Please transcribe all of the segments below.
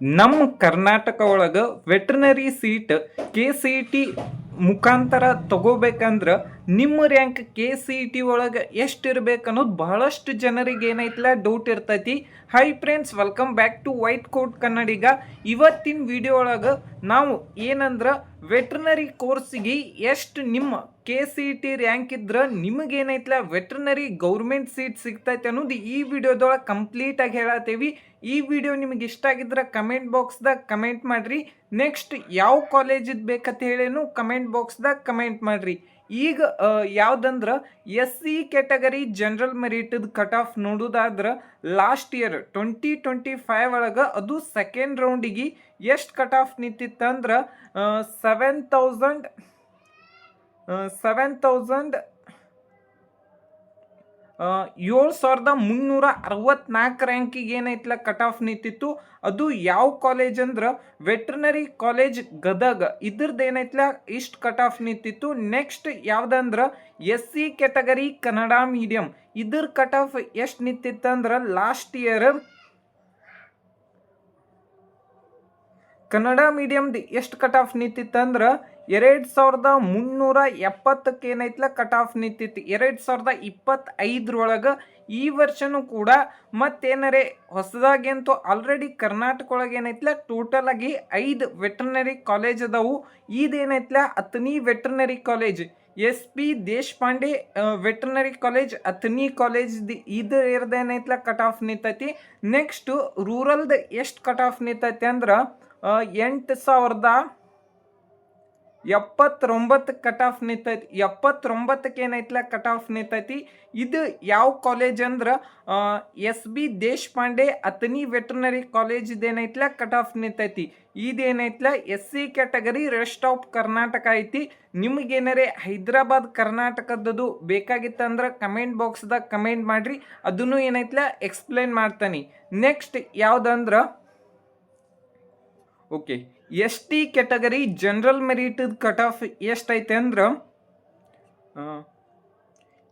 ನಮ್ಮ ಕರ್ನಾಟಕ ಒಳಗೆ veterinary seat KCET ಮುಖಾಂತರ ತಗೋಬೇಕಂದ್ರೆ ನಿಮ್ಮ ರ್ಯಾಂಕ್ KCET ಒಳಗೆ ಎಷ್ಟು ಇರ್ಬೇಕು ಅನ್ನೋದು ಬಹಳಷ್ಟು ಜನರಿಗೆ ಏನೈತಲ್ಲ ಡೌಟ್ ಇರ್ತೈತಿ. Hi friends, welcome back to white coat Kannadiga. ಇವತ್ತಿನ ವಿಡಿಯೋ ಒಳಗೆ ನಾವು ಏನಂದ್ರೆ ವೆಟ್ರನರಿ ಕೋರ್ಸಿಗೆ ಎಷ್ಟು ನಿಮ್ಮ KCET ರ್ಯಾಂಕ್ ಇದ್ರೆ ನಿಮಗೇನೈತಲ್ಲ ವೆಟ್ರನರಿ ಗೌರ್ಮೆಂಟ್ ಸೀಟ್ ಸಿಗ್ತೈತೆ ಅನ್ನೋದು ಈ ವಿಡಿಯೋದೊಳಗೆ ಕಂಪ್ಲೀಟಾಗಿ ಹೇಳತ್ತೀವಿ. ಈ ವಿಡಿಯೋ ನಿಮಗೆ ಇಷ್ಟ ಆಗಿದ್ರೆ ಕಮೆಂಟ್ ಬಾಕ್ಸ್ದಾಗ ಕಮೆಂಟ್ ಮಾಡಿರಿ. ನೆಕ್ಸ್ಟ್ ಯಾವ ಕಾಲೇಜಿದ್ ಬೇಕಂತ ಹೇಳೇನು ಕಮೆಂಟ್ ಬಾಕ್ಸ್ದಾಗ ಕಮೆಂಟ್ ಮಾಡಿರಿ. ಈಗ ಯಾವುದಂದ್ರೆ SC ಕ್ಯಾಟಗರಿ ಜನರಲ್ ಮೆರಿಟದ ಕಟ್ ಆಫ್ ನೋಡೋದಾದ್ರೆ ಲಾಸ್ಟ್ ಇಯರ್ 2025 ಒಳಗೆ ಅದು ಸೆಕೆಂಡ್ ರೌಂಡಿಗೆ ಎಷ್ಟು ಕಟ್ ಆಫ್ ನಿಂತಿತ್ತಂದ್ರೆ 7,364 ರ್ಯಾಂಕಿಗೆ ಏನೈತಲ್ಲ ಕಟ್ ಆಫ್ ನಿಂತಿತ್ತು. ಅದು ಯಾವ ಕಾಲೇಜ್ ಅಂದ್ರೆ ವೆಟ್ರನರಿ ಕಾಲೇಜ್ ಗದಗ. ಇದ್ರದ್ದು ಏನೈತಲ್ಲ ಇಷ್ಟು ಕಟ್ ಆಫ್ ನಿಂತಿತ್ತು. ನೆಕ್ಸ್ಟ್ ಯಾವುದಂದ್ರೆ SC ಕ್ಯಾಟಗರಿ ಕನ್ನಡ ಮೀಡಿಯಂ. ಇದ್ರ ಕಟ್ ಆಫ್ ಎಷ್ಟು ನಿಂತಿತ್ತಂದ್ರೆ ಲಾಸ್ಟ್ ಇಯರ್ ಕನ್ನಡ ಮೀಡಿಯಮ್ದು ಎಷ್ಟು ಕಟ್ ಆಫ್ ನಿಂತಿತ್ತಂದ್ರೆ 2,370ಕ್ಕೆ ಏನೈತಲ್ಲ ಕಟ್ ಆಫ್ ನಿಂತಿತ್ತು 2025 ಈ ವರ್ಷನೂ ಕೂಡ. ಮತ್ತೇನರೇ ಹೊಸದಾಗಿ ಆಲ್ರೆಡಿ ಕರ್ನಾಟಕ ಒಳಗೆ ಏನೈತಲ್ಲ ಟೋಟಲ್ ಆಗಿ 5 ವೆಟ್ರನರಿ ಕಾಲೇಜ್ ಅದಾವು. ಇದೇನೈತಲ್ಲ Athani veterinary college, SP Deshpande veterinary college, Athani college ಇದು ಇರ್ದೇನೈತಲ್ಲ ಕಟ್ ಆಫ್ ನಿಂತೈತಿ. ನೆಕ್ಸ್ಟ್ ರೂರಲ್ದು ಎಷ್ಟು ಕಟ್ ಆಫ್ ನಿಂತೈತಿ ಅಂದ್ರೆ 8,079 ಕಟ್ ಆಫ್ ನಿಂತೈತಿ. 79ಕ್ಕೆ ಏನೈತಲ್ಲ ಕಟ್ ಆಫ್ ನಿಂತೈತಿ. ಇದು ಯಾವ ಕಾಲೇಜ್ ಅಂದ್ರೆ SB Deshpande Athani veterinary college ಇದೇನೈತಲ್ಲ ಕಟ್ ಆಫ್ ನಿಂತೈತಿ. ಇದೇನೈತಲ್ಲ SC category rest of Karnataka ಐತಿ. ನಿಮಗೇನಾರೇ ಹೈದರಾಬಾದ್ ಕರ್ನಾಟಕದ್ದು ಬೇಕಾಗಿತ್ತಂದ್ರೆ ಕಮೆಂಟ್ ಬಾಕ್ಸ್ದಾಗ ಕಮೆಂಟ್ ಮಾಡಿರಿ, ಅದನ್ನು ಏನೈತಲ್ಲ ಎಕ್ಸ್ಪ್ಲೇನ್ ಮಾಡ್ತಾನೆ. ನೆಕ್ಸ್ಟ್ ಯಾವುದಂದ್ರೆ ಓಕೆ ST ಕ್ಯಾಟಗರಿ ಜನರಲ್ ಮೆರಿಟದ ಕಟ್ ಆಫ್ ಎಷ್ಟೈತೆ ಅಂದ್ರೆ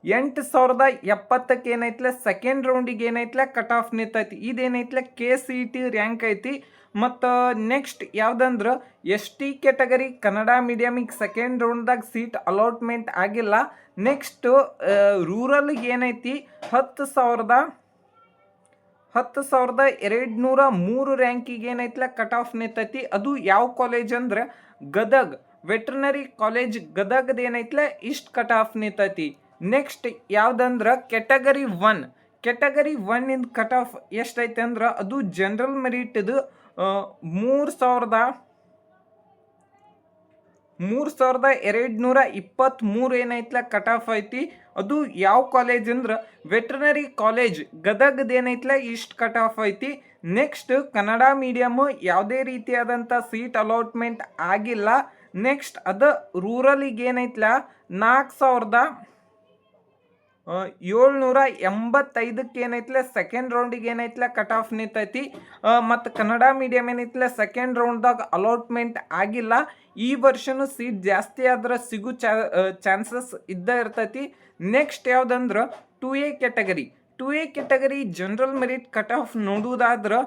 8,070ಕ್ಕೆ ಏನೈತಲ್ಲ ಸೆಕೆಂಡ್ ರೌಂಡಿಗೆ ಏನೈತಲ್ಲ ಕಟ್ ಆಫ್ ನಿಂತೈತಿ. ಇದೇನೈತಲ್ಲ KCET ರ್ಯಾಂಕ್ ಐತಿ. ಮತ್ತು ನೆಕ್ಸ್ಟ್ ಯಾವುದಂದ್ರೆ ST ಕ್ಯಾಟಗರಿ ಕನ್ನಡ ಮೀಡಿಯಮಿಗೆ ಸೆಕೆಂಡ್ ರೌಂಡ್ದಾಗ ಸೀಟ್ ಅಲಾಟ್ಮೆಂಟ್ ಆಗಿಲ್ಲ. ನೆಕ್ಸ್ಟ್ ರೂರಲ್ಗೆ ಏನೈತಿ 10,203 ರ್ಯಾಂಕಿಗೆ ಏನೈತಲ್ಲ ಕಟ್ ಆಫ್ ನಿಂತೈತಿ. ಅದು ಯಾವ ಕಾಲೇಜ್ ಅಂದ್ರೆ ಗದಗ್ ವೆಟ್ರನರಿ ಕಾಲೇಜ್ ಗದಗದ ಏನೈತಲ್ಲ ಇಷ್ಟು ಕಟ್ ಆಫ್ ನಿಂತೈತಿ. ನೆಕ್ಸ್ಟ್ ಯಾವುದಂದ್ರೆ ಕ್ಯಾಟಗರಿ 1 ಇಂದ ಕಟ್ ಆಫ್ ಎಷ್ಟೈತೆ ಅಂದ್ರೆ ಅದು ಜನರಲ್ ಮೆರಿಟ್ದು 3,223 ಏನೈತಲ್ಲ ಕಟ್ ಆಫ್ ಐತಿ. ಅದು ಯಾವ ಕಾಲೇಜ್ ಅಂದ್ರೆ ವೆಟ್ರನರಿ ಕಾಲೇಜ್ ಗದಗದ ಏನೈತಲ್ಲ ಇಷ್ಟು ಕಟ್ ಆಫ್ ಐತಿ. ನೆಕ್ಸ್ಟ್ ಕನ್ನಡ ಮೀಡಿಯಮ್ ಯಾವುದೇ ರೀತಿಯಾದಂಥ ಸೀಟ್ ಅಲಾಟ್ಮೆಂಟ್ ಆಗಿಲ್ಲ. ನೆಕ್ಸ್ಟ್ ಅದು ರೂರಲಿಗೆ ಏನೈತಲ್ಲ 4,785ಕ್ಕೆ ಏನೈತಲ್ಲ ಸೆಕೆಂಡ್ ರೌಂಡಿಗೆ ಏನೈತಲ್ಲ ಕಟ್ ಆಫ್ ನಿಂತೈತಿ. ಮತ್ತು ಕನ್ನಡ ಮೀಡಿಯಮ್ ಏನೈತಲ್ಲ ಸೆಕೆಂಡ್ ರೌಂಡ್ದಾಗ ಅಲಾಟ್ಮೆಂಟ್ ಆಗಿಲ್ಲ. ಈ ವರ್ಷನೂ ಸೀಟ್ ಜಾಸ್ತಿ ಆದ್ರೆ ಸಿಗೋ ಚಾನ್ಸಸ್ ಇದ್ದ ಇರ್ತೈತಿ. ನೆಕ್ಸ್ಟ್ ಯಾವುದಂದ್ರೆ 2A category general merit cut off ನೋಡುವುದಾದ್ರೆ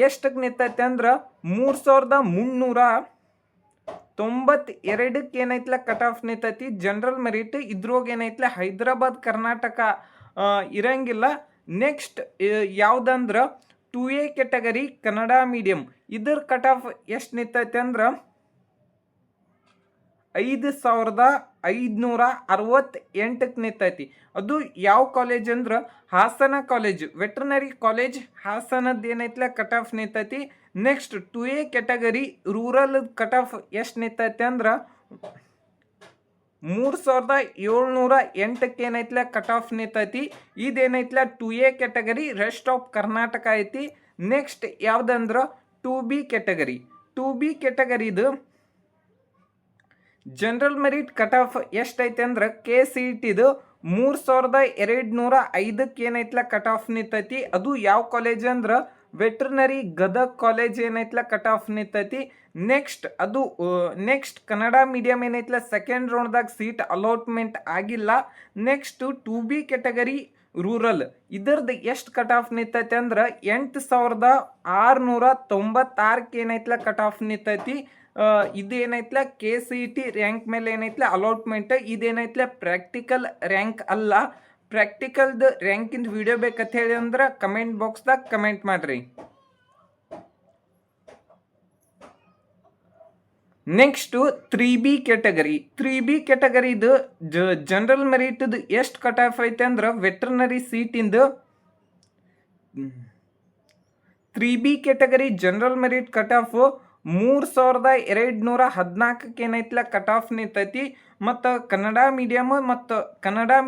ಎಷ್ಟಕ್ಕೆ ನಿಂತೈತೆ ಅಂದ್ರೆ 3,392ಕ್ಕೆ ಏನೈತಲ್ಲ ಕಟ್ ಆಫ್ ನಿಂತೈತಿ ಜನರಲ್ ಮೆರಿಟ್. ಇದ್ರೋಗ ಏನೈತಲ್ಲ ಹೈದರಾಬಾದ್ ಕರ್ನಾಟಕ ಇರಂಗಿಲ್ಲ. ನೆಕ್ಸ್ಟ್ ಯಾವುದಂದ್ರೆ 2A ಕ್ಯಾಟಗರಿ ಕನ್ನಡ ಮೀಡಿಯಂ. ಇದ್ರ ಕಟ್ ಆಫ್ ಎಷ್ಟು ನಿಂತೈತೆ ಅಂದ್ರೆ 5,568ಕ್ಕೆ ನಿಂತೈತಿ. ಅದು ಯಾವ ಕಾಲೇಜ್ ಅಂದ್ರೆ ಹಾಸನ ಕಾಲೇಜ್ ವೆಟ್ರನರಿ ಕಾಲೇಜ್ ಹಾಸನದ್ದು ಏನೈತಲ್ಲ ಕಟ್ ಆಫ್ ನಿಂತೈತಿ. Next 2A category rural cut off ಎಷ್ಟು ನಿಂತೈತೆ ಅಂದ್ರೆ 3,708ಕ್ಕೆ ಏನೈತಲ್ಲ ಕಟ್ ಆಫ್ ನಿಂತೈತಿ. ಇದೇನೈತಲ್ಲ 2A category rest of Karnataka ಐತಿ. ನೆಕ್ಸ್ಟ್ ಯಾವುದಂದ್ರೆ 2B ಕ್ಯಾಟಗರಿದು ಜನರಲ್ ಮೆರಿಟ್ ಕಟ್ ಆಫ್ ಎಷ್ಟೈತೆ ಅಂದ್ರೆ KCETದು 3,205ಕ್ಕೆ ಏನೈತಲ್ಲ ಕಟ್ ಆಫ್ ನಿಂತೈತಿ. ಅದು ಯಾವ ಕಾಲೇಜ್ ಅಂದ್ರೆ ವೆಟ್ರನರಿ ಗದಗ್ ಕಾಲೇಜ್ ಏನೈತಲ್ಲ ಕಟ್ ಆಫ್ ನಿಂತೈತಿ. ನೆಕ್ಸ್ಟ್ ಅದು ನೆಕ್ಸ್ಟ್ ಕನ್ನಡ ಮೀಡಿಯಮ್ ಏನೈತಲ್ಲ ಸೆಕೆಂಡ್ ರೌಂಡ್ದಾಗ ಸೀಟ್ ಅಲಾಟ್ಮೆಂಟ್ ಆಗಿಲ್ಲ. ನೆಕ್ಸ್ಟ್ 2B ಕ್ಯಾಟಗರಿ ರೂರಲ್ ಇದ್ರದ್ದು ಎಷ್ಟು ಕಟ್ ಆಫ್ ನಿಂತೈತಿ ಅಂದ್ರೆ 8696 ಏನೈತ್ಲ ಕಟ್ ಆಫ್ ನಿಂತೈತಿ. ಇದೇನೈತ್ಲ KCET ರ್ಯಾಂಕ್ ಮೇಲೆ ಏನೈತ್ಲ ಅಲಾಟ್ಮೆಂಟ್. ಇದೇನೈತ್ಲ ಪ್ರಾಕ್ಟಿಕಲ್ ರ್ಯಾಂಕ್ ಅಲ್ಲ. ಪ್ರಾಕ್ಟಿಕಲ್ದು ರ್ಯಾಂಕಿಂದು ವಿಡಿಯೋ ಬೇಕಂತ ಹೇಳಿ ಅಂದ್ರೆ ಕಮೆಂಟ್ ಬಾಕ್ಸ್ದಾಗ ಕಮೆಂಟ್ ಮಾಡ್ರಿ. Next 3B category. 3B ಕ್ಯಾಟಗರಿದು ಜನರಲ್ ಮೆರಿಟ್ದು ಎಷ್ಟು ಕಟ್ ಆಫ್ ಐತೆ ಅಂದ್ರೆ ವೆಟ್ರನರಿ ಸೀಟಿಂದು 3B category general merit cut off 3214 ಏನೈತ್ಲ ಕಟ್ ಆಫ್ ನಿಂತೈತಿ. ಮತ್ತು ಕನ್ನಡ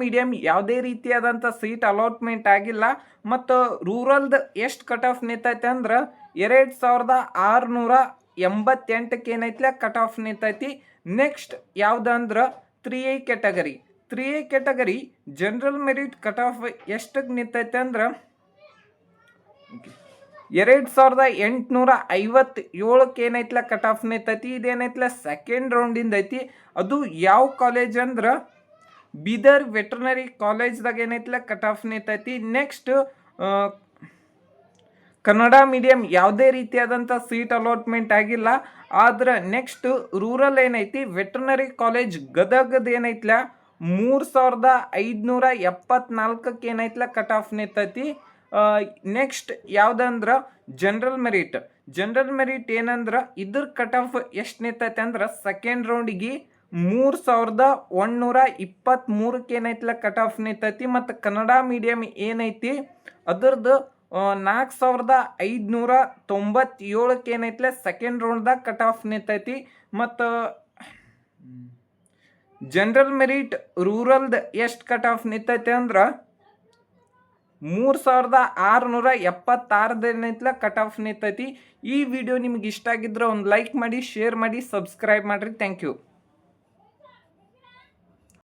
ಮೀಡಿಯಮ್ ಯಾವುದೇ ರೀತಿಯಾದಂಥ ಸೀಟ್ ಅಲಾಟ್ಮೆಂಟ್ ಆಗಿಲ್ಲ. ಮತ್ತು ರೂರಲ್ದು ಎಷ್ಟು ಕಟ್ ಆಫ್ ನಿಂತೈತೆ ಅಂದ್ರೆ 2688 ಏನೈತ್ಲ ಕಟ್ ಆಫ್ ನಿಂತೈತಿ. ನೆಕ್ಸ್ಟ್ ಯಾವುದಂದ್ರೆ 3A category. 3A category general merit cut of ಎಷ್ಟಕ್ಕೆ ನಿಂತೈತೆ ಅಂದ್ರೆ 2857 ಏನೈತ್ಲ ಕಟ್ ಆಫ್ ನಿಂತೈತಿ. ಇದೇನೈತ್ಲ ಸೆಕೆಂಡ್ ರೌಂಡಿಂದ ಐತಿ. ಅದು ಯಾವ ಕಾಲೇಜ್ ಅಂದ್ರೆ ಬೀದರ್ ವೆಟ್ರನರಿ ಕಾಲೇಜ್ದಾಗ ಏನೈತ್ಲ ಕಟ್ ಆಫ್ ನಿಂತೈತಿ. ನೆಕ್ಸ್ಟ್ ಕನ್ನಡ ಮೀಡಿಯಂ ಯಾವುದೇ ರೀತಿಯಾದಂಥ ಸೀಟ್ ಅಲಾಟ್ಮೆಂಟ್ ಆಗಿಲ್ಲ. ಆದ್ರೆ ನೆಕ್ಸ್ಟ್ ರೂರಲ್ ಏನೈತಿ ವೆಟ್ರನರಿ ಕಾಲೇಜ್ ಗದಗದ ಏನೈತ್ಲ 3574 ಏನೈತ್ಲ ಕಟ್ ಆಫ್ ನಿಂತೈತಿ. ನೆಕ್ಸ್ಟ್ ಯಾವುದಂದ್ರೆ ಜನರಲ್ ಮೆರಿಟ್ ಏನಂದ್ರೆ ಇದ್ರ ಕಟ್ ಆಫ್ ಎಷ್ಟು ನಿಂತೈತೆ ಅಂದ್ರೆ ಸೆಕೆಂಡ್ ರೌಂಡಿಗೆ 3123 ಏನೈತ್ಲ ಕಟ್ ಆಫ್ ನಿಂತೈತಿ. ಮತ್ತು ಕನ್ನಡ ಮೀಡಿಯಂ ಏನೈತಿ ಅದ್ರದ್ದು 4597 ಏನೈತ್ಲ ಸೆಕೆಂಡ್ ರೌಂಡ್ದಾಗ ಕಟ್ ಆಫ್ ನಿಂತೈತಿ. ಮತ್ತು ಜನರಲ್ ಮೆರಿಟ್ ರೂರಲ್ದು ಎಷ್ಟು ಕಟ್ ಆಫ್ ನಿಂತೈತೆ ಅಂದ್ರೆ 3676 ಏನೈತ್ಲ ಕಟ್ ಆಫ್ ನಿಂತೈತಿ. ಈ ವಿಡಿಯೋ ನಿಮ್ಗೆ ಇಷ್ಟ ಆಗಿದ್ರೆ ಒಂದು ಲೈಕ್ ಮಾಡಿ, ಶೇರ್ ಮಾಡಿ, ಸಬ್ಸ್ಕ್ರೈಬ್ ಮಾಡಿರಿ. Thank you.